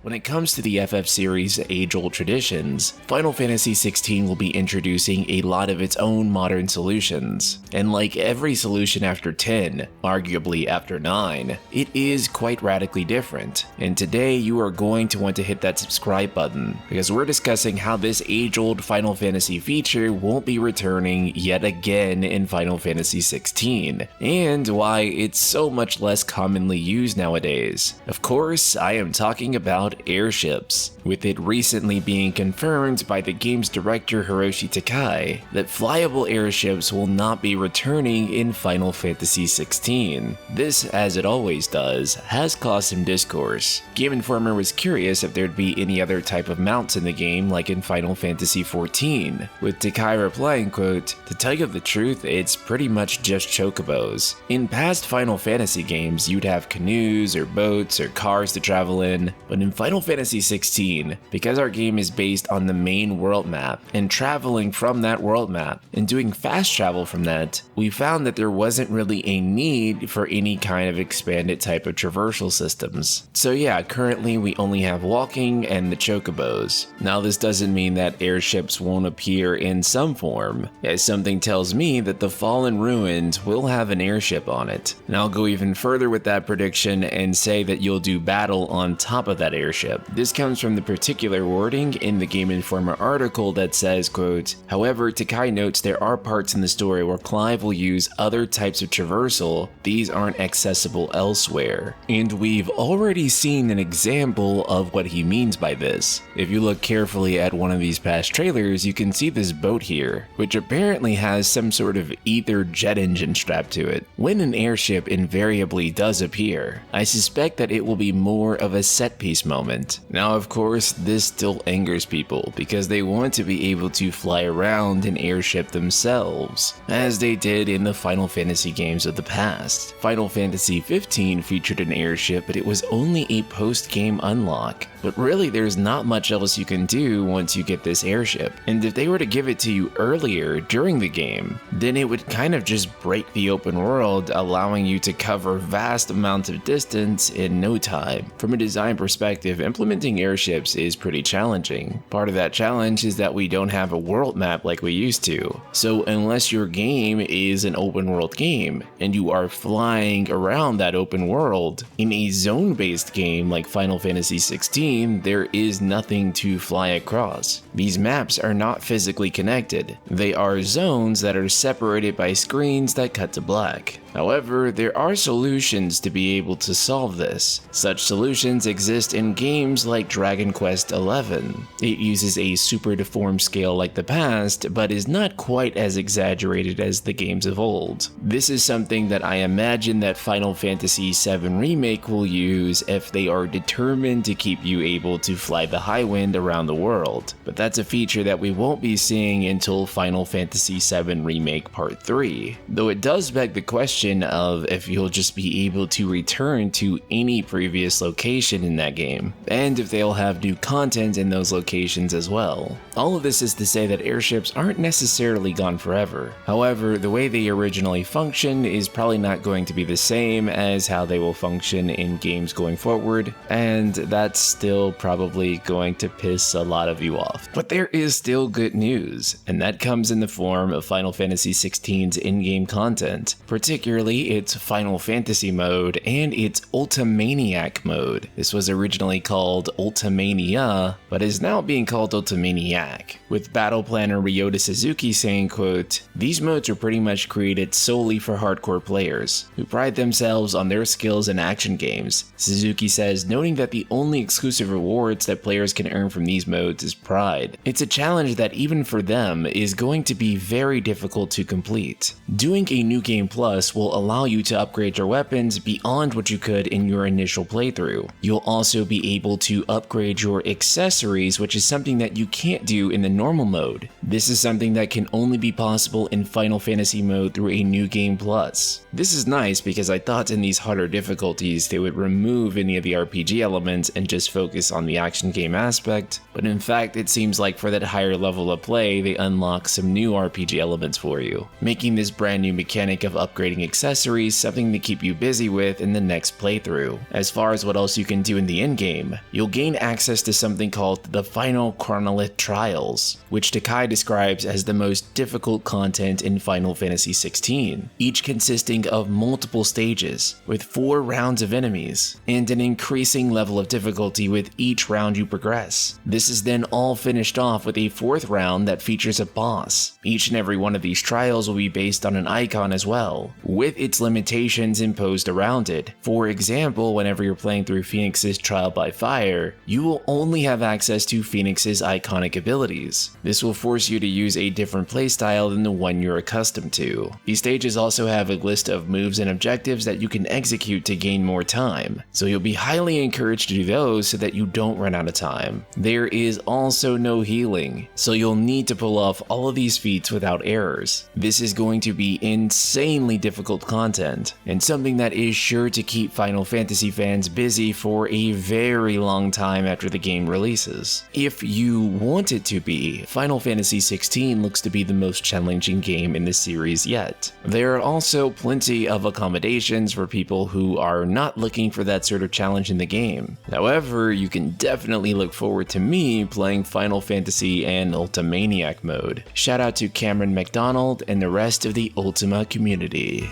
When it comes to the FF series' age-old traditions, Final Fantasy XVI will be introducing a lot of its own modern solutions. And like every solution after 10, arguably after 9, it is quite radically different. And today you are going to want to hit that subscribe button, because we're discussing how this age-old Final Fantasy feature won't be returning yet again in Final Fantasy XVI, and why it's so much less commonly used nowadays. Of course, I am talking about airships, with it recently being confirmed by the game's director Hiroshi Takai that flyable airships will not be returning in Final Fantasy XVI. This, as it always does, has caused some discourse. Game Informer was curious if there'd be any other type of mounts in the game like in Final Fantasy XIV, with Takai replying, quote, "To tell you the truth, it's pretty much just chocobos. In past Final Fantasy games, you'd have canoes or boats or cars to travel in, but in Final Fantasy XVI, because our game is based on the main world map, and traveling from that world map, and doing fast travel from that, we found that there wasn't really a need for any kind of expanded type of traversal systems. So yeah, currently we only have walking and the chocobos. Now this doesn't mean that airships won't appear in some form, as something tells me that the Fallen Ruins will have an airship on it. And I'll go even further with that prediction and say that you'll do battle on top of that airship. This comes from the particular wording in the Game Informer article that says, quote, "However, Takai notes there are parts in the story where Clive will use other types of traversal. These aren't accessible elsewhere." And we've already seen an example of what he means by this. If you look carefully at one of these past trailers, you can see this boat here, which apparently has some sort of ether jet engine strapped to it. When an airship invariably does appear, I suspect that it will be more of a set piece moment. Now, of course, this still angers people because they want to be able to fly around an airship themselves, as they did in the Final Fantasy games of the past. Final Fantasy XV featured an airship, but it was only a post-game unlock. But really, there's not much else you can do once you get this airship. And if they were to give it to you earlier during the game, then it would kind of just break the open world, allowing you to cover vast amounts of distance in no time. From a design perspective, implementing airships is pretty challenging. Part of that challenge is that we don't have a world map like we used to. So unless your game is an open world game, and you are flying around that open world, in a zone-based game like Final Fantasy XVI, there is nothing to fly across. These maps are not physically connected. They are zones that are separated by screens that cut to black. However, there are solutions to be able to solve this. Such solutions exist in games like Dragon Quest XI. It uses a super deformed scale like the past, but is not quite as exaggerated as the games of old. This is something that I imagine that Final Fantasy VII Remake will use if they are determined to keep you able to fly the high wind around the world. But that's a feature that we won't be seeing until Final Fantasy VII Remake Part 3. Though it does beg the question of if you'll just be able to return to any previous location in that game, and if they'll have new content in those locations as well. All of this is to say that airships aren't necessarily gone forever. However, the way they originally function is probably not going to be the same as how they will function in games going forward, and that's still probably going to piss a lot of you off. But there is still good news, and that comes in the form of Final Fantasy XVI's in-game content, particularly its Final Fantasy mode and its Ultimaniac mode. This was originally called Ultimania, but is now being called Ultimaniac, with battle planner Ryota Suzuki saying, quote, "These modes are pretty much created solely for hardcore players, who pride themselves on their skills in action games." Suzuki says, noting that the only exclusive rewards that players can earn from these modes is pride. It's a challenge that even for them is going to be very difficult to complete. Doing a New Game Plus will allow you to upgrade your weapons beyond what you could in your initial playthrough. You'll also be able to upgrade your accessories, which is something that you can't do in the normal mode. This is something that can only be possible in Final Fantasy mode through a New Game Plus. This is nice because I thought in these harder difficulties they would remove any of the RPG elements and just focus on the action game aspect, but in fact it seems like for that higher level of play they unlock some new RPG elements for you, making this brand new mechanic of upgrading accessories something to keep you busy with in the next playthrough. As far as what else you can do in the endgame, you'll gain access to something called the Final Chronolith Trials, which Takai describes as the most difficult content in Final Fantasy XVI, each consisting of multiple stages, with 4 rounds of enemies, and an increasing level of difficulty with each round you progress. This is then all finished off with a 4th round that features a boss. Each and every one of these trials will be based on an icon as well, with its limitations imposed around it. For example, whenever you're playing through Phoenix's Trial by Fire, you will only have access to Phoenix's iconic abilities. This will force you to use a different playstyle than the one you're accustomed to. These stages also have a list of moves and objectives that you can execute to gain more time, so you'll be highly encouraged to do those so that you don't run out of time. There is also no healing, so you'll need to pull off all of these feats without errors. This is going to be insanely difficult content, and something that is sure to keep Final Fantasy fans busy for a very long time after the game releases. If you want it to be, Final Fantasy XVI looks to be the most challenging game in the series yet. There are also plenty of accommodations for people who are not looking for that sort of challenge in the game. However, you can definitely look forward to me playing Final Fantasy and Ultimaniac mode. Shout out to Cameron McDonald and the rest of the Ultima community.